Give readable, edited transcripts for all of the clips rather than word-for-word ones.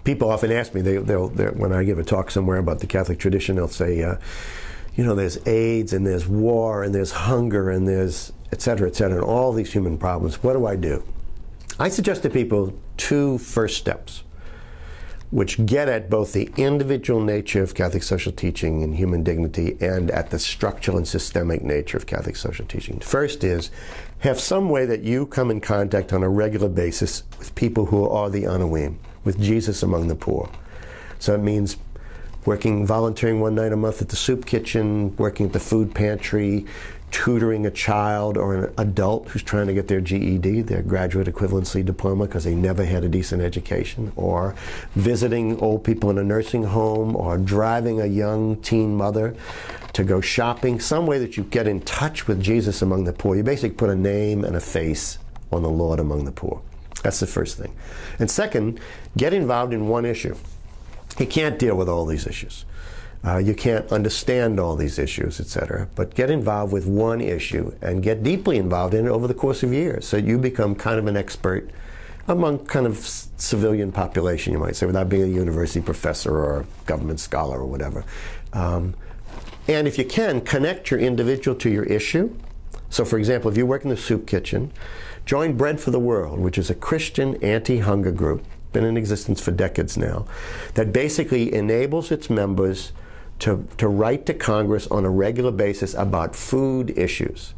People often ask me, when I give a talk somewhere about the Catholic tradition, they'll say, there's AIDS and there's war and there's hunger and there's et cetera, and all these human problems. What do I do? I suggest to people two first steps, which get at both the individual nature of Catholic social teaching and human dignity and at the structural and systemic nature of Catholic social teaching. First is, have some way that you come in contact on a regular basis with people who are the Anawim, with Jesus among the poor. So it means volunteering one night a month at the soup kitchen, working at the food pantry, tutoring a child or an adult who's trying to get their GED, their graduate equivalency diploma, because they never had a decent education, or visiting old people in a nursing home, or driving a young teen mother to go shopping, some way that you get in touch with Jesus among the poor. You basically put a name and a face on the Lord among the poor. That's the first thing. And second, get involved in one issue. You can't deal with all these issues. You can't understand all these issues, etc. But get involved with one issue and get deeply involved in it over the course of years, so you become kind of an expert among kind of civilian population, you might say, without being a university professor or a government scholar or whatever. And if you can, connect your individual to your issue. So for example, if you work in the soup kitchen, join Bread for the World, which is a Christian anti-hunger group, been in existence for decades now, that basically enables its members to write to Congress on a regular basis about food issues,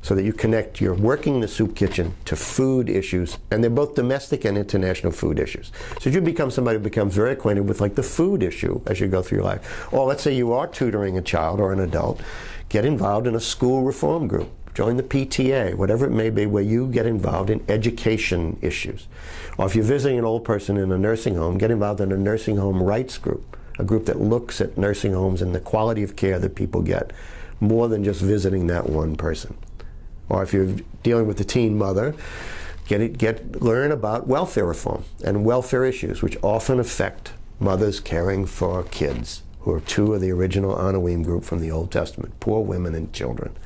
so that you connect your working in the soup kitchen to food issues, and they're both domestic and international food issues. So you become somebody who becomes very acquainted with like the food issue as you go through your life. Or let's say you are tutoring a child or an adult, get involved in a school reform group. Join the PTA, whatever it may be, where you get involved in education issues. Or if you're visiting an old person in a nursing home, get involved in a nursing home rights group, a group that looks at nursing homes and the quality of care that people get, more than just visiting that one person. Or if you're dealing with the teen mother, learn about welfare reform and welfare issues, which often affect mothers caring for kids, who are two of the original Anawim group from the Old Testament, poor women and children.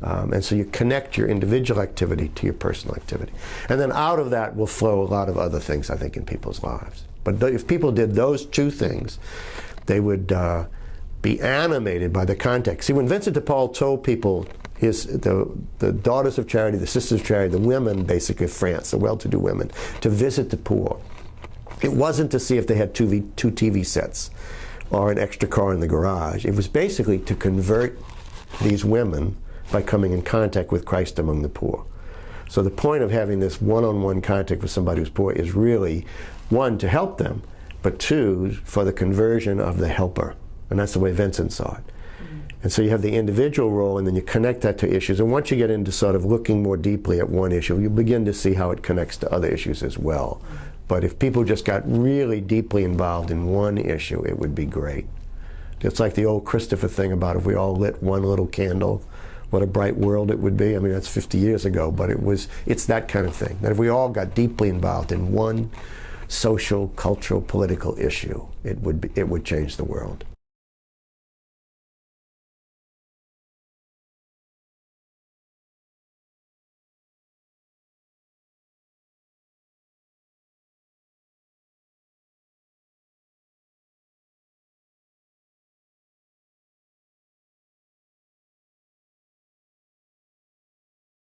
And so you connect your individual activity to your personal activity. And then out of that will flow a lot of other things, I think, in people's lives. But if people did those two things, they would be animated by the context. See, when Vincent de Paul told people, the daughters of charity, the sisters of charity, the women, basically, of France, the well-to-do women, to visit the poor, it wasn't to see if they had two TV sets or an extra car in the garage. It was basically to convert these women by coming in contact with Christ among the poor. So the point of having this one-on-one contact with somebody who's poor is really, one, to help them, but two, for the conversion of the helper. And that's the way Vincent saw it. And so you have the individual role, and then you connect that to issues. And once you get into sort of looking more deeply at one issue, you begin to see how it connects to other issues as well. But if people just got really deeply involved in one issue, it would be great. It's like the old Christopher thing about if we all lit one little candle, what a bright world it would be. I mean, that's 50 years ago, but it's that kind of thing. That if we all got deeply involved in one social, cultural, political issue, it would change the world.